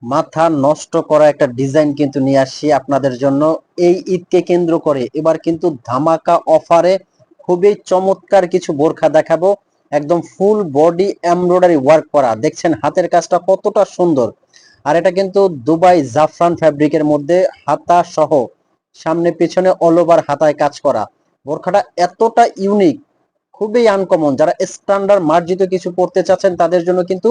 মাথা নষ্ট করা একটা ডিজাইন কিন্তু নিয়ে আসছি আপনাদের জন্য। এই ঈদকে কেন্দ্র করে এবার কিন্তু ধামাকা অফারে খুবই চমৎকার কিছু বোরখা দেখাবো। একদম ফুল বডি এমব্রয়ডারি ওয়ার্ক করা, দেখছেন হাতের কাজটা কতটা সুন্দর। আর এটা কিন্তু দুবাই জাফরান ফ্যাব্রিকের মধ্যে হাতা সহ সামনে পিছনে অল ওভার হাতায় কাজ করা। বোরখাটা এতটা ইউনিক, খুবই আনকমন। যারা স্ট্যান্ডার্ড মার্জিত কিছু পড়তে চাচ্ছেন তাদের জন্য কিন্তু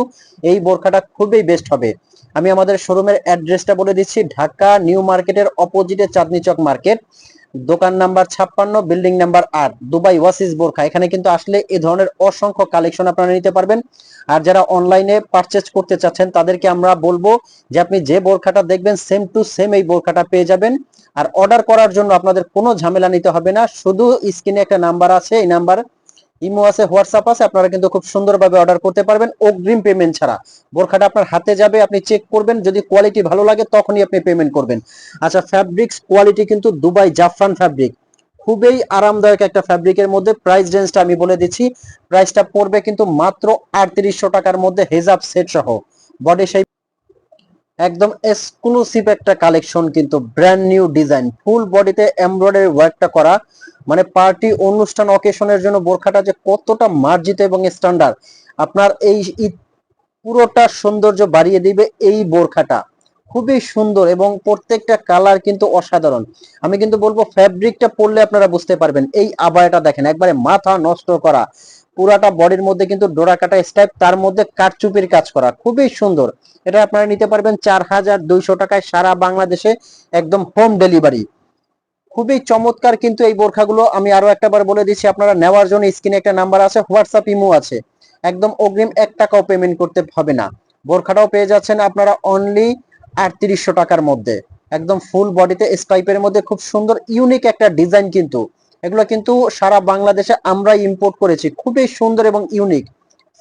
এই বোরখাটা খুবই বেস্ট হবে। আমি আমাদের শোরুমের অ্যাড্রেসটা বলে দিচ্ছি, ঢাকা নিউ মার্কেটের অপোজিটে চাঁদনি চক মার্কেট, দোকান নাম্বার 56, বিল্ডিং নাম্বার 8, দুবাই ওয়াসিস বোরখা। এখানে কিন্তু আসলে এই ধরনের অসংখ্য কালেকশন আপনারা নিতে পারবেন। আর যারা অনলাইনে পারচেজ করতে চাচ্ছেন তাদেরকে আমরা বলবো যে আপনি যে বোরখাটা দেখবেন সেম টু সেম এই বোরখাটা পেয়ে যাবেন। আর অর্ডার করার জন্য আপনাদের কোনো ঝামেলা নিতে হবে না, শুধু স্ক্রিনে একটা নাম্বার আছে, এই নাম্বার ইমো আছে, হোয়াটসঅ্যাপ আছে, আপনারা কিন্তু খুব সুন্দরভাবে অর্ডার করতে পারবেন অগ্রিম পেমেন্ট ছাড়া। বোরখাটা আপনার হাতে যাবে, আপনি চেক করবেন, যদি কোয়ালিটি ভালো লাগে তখনই আপনি পেমেন্ট করবেন। আচ্ছা, ফ্যাব্রিক্স কোয়ালিটি কিন্তু দুবাই জাফরান ফ্যাব্রিক, খুবই আরামদায়ক একটা ফ্যাব্রিকের মধ্যে। প্রাইস রেঞ্জটা আমি বলে দিচ্ছি, প্রাইসটা পড়বে কিন্তু মাত্র 3800 টাকার মধ্যে, হেজাব সেট সহ। বডি সেই একদম এক্সক্লুসিভ একটা কালেকশন, কিন্তু ব্র্যান্ড নিউ ডিজাইন, ফুল বডিতে এমব্রয়ডারি ওয়ার্কটা করা। মানে পার্টি অনুষ্ঠান অকেশনের জন্য বোরখাটা যে কতটা মার্জিত এবং স্ট্যান্ডার্ড, আপনার এই পুরোটা সৌন্দর্য বাড়িয়ে দিবে এই বোরখাটা। খুবই সুন্দর এবং প্রত্যেকটা কালার কিন্তু অসাধারণ। আমি কিন্তু বলবো ফ্যাব্রিকটা পরলে আপনারা বুঝতে পারবেন। এই আবায়াটা দেখেন, একবারে মাথা নষ্ট করা, পুরাটা বডির মধ্যে কিন্তু ডোরা কাটা স্টাইপ, তার মধ্যে কারচুপির কাজ করা, খুবই সুন্দর। এটা আপনারা নিতে পারবেন 4200 টাকায় সারা বাংলাদেশে, একদম হোম ডেলিভারি। খুবই চমৎকার কিন্তু এই বোরখাগুলো। আমি আরো একটাবার বলে দিচ্ছি, আপনারা নেওয়ার জন্য স্ক্রিনে একটা নাম্বার আছে, হোয়াটসঅ্যাপ ইমো আছে, একদম অগ্রিম 1 টাকাও পেমেন্ট করতে হবে না। বোরখাটাও পেয়ে যাচ্ছেন আপনারা অনলি 3800 টাকার মধ্যে, একদম ফুল বডিতে স্ট্রাইপের মধ্যে, খুব সুন্দর ইউনিক একটা ডিজাইন। কিন্তু এগুলো কিন্তু সারা বাংলাদেশে আমরা ইম্পোর্ট করেছি, খুবই সুন্দর এবং ইউনিক।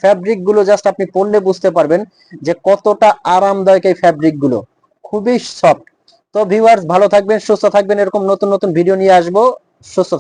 ফ্যাব্রিক গুলো জাস্ট আপনি পরলে বুঝতে পারবেন যে কতটা আরামদায়ক এই ফ্যাব্রিক গুলো, খুবই সফট। তো ভিউয়ার্স, ভালো থাকবেন, সুস্থ থাকবেন, এরকম নতুন নতুন ভিডিও নিয়ে আসবো। সুস্থ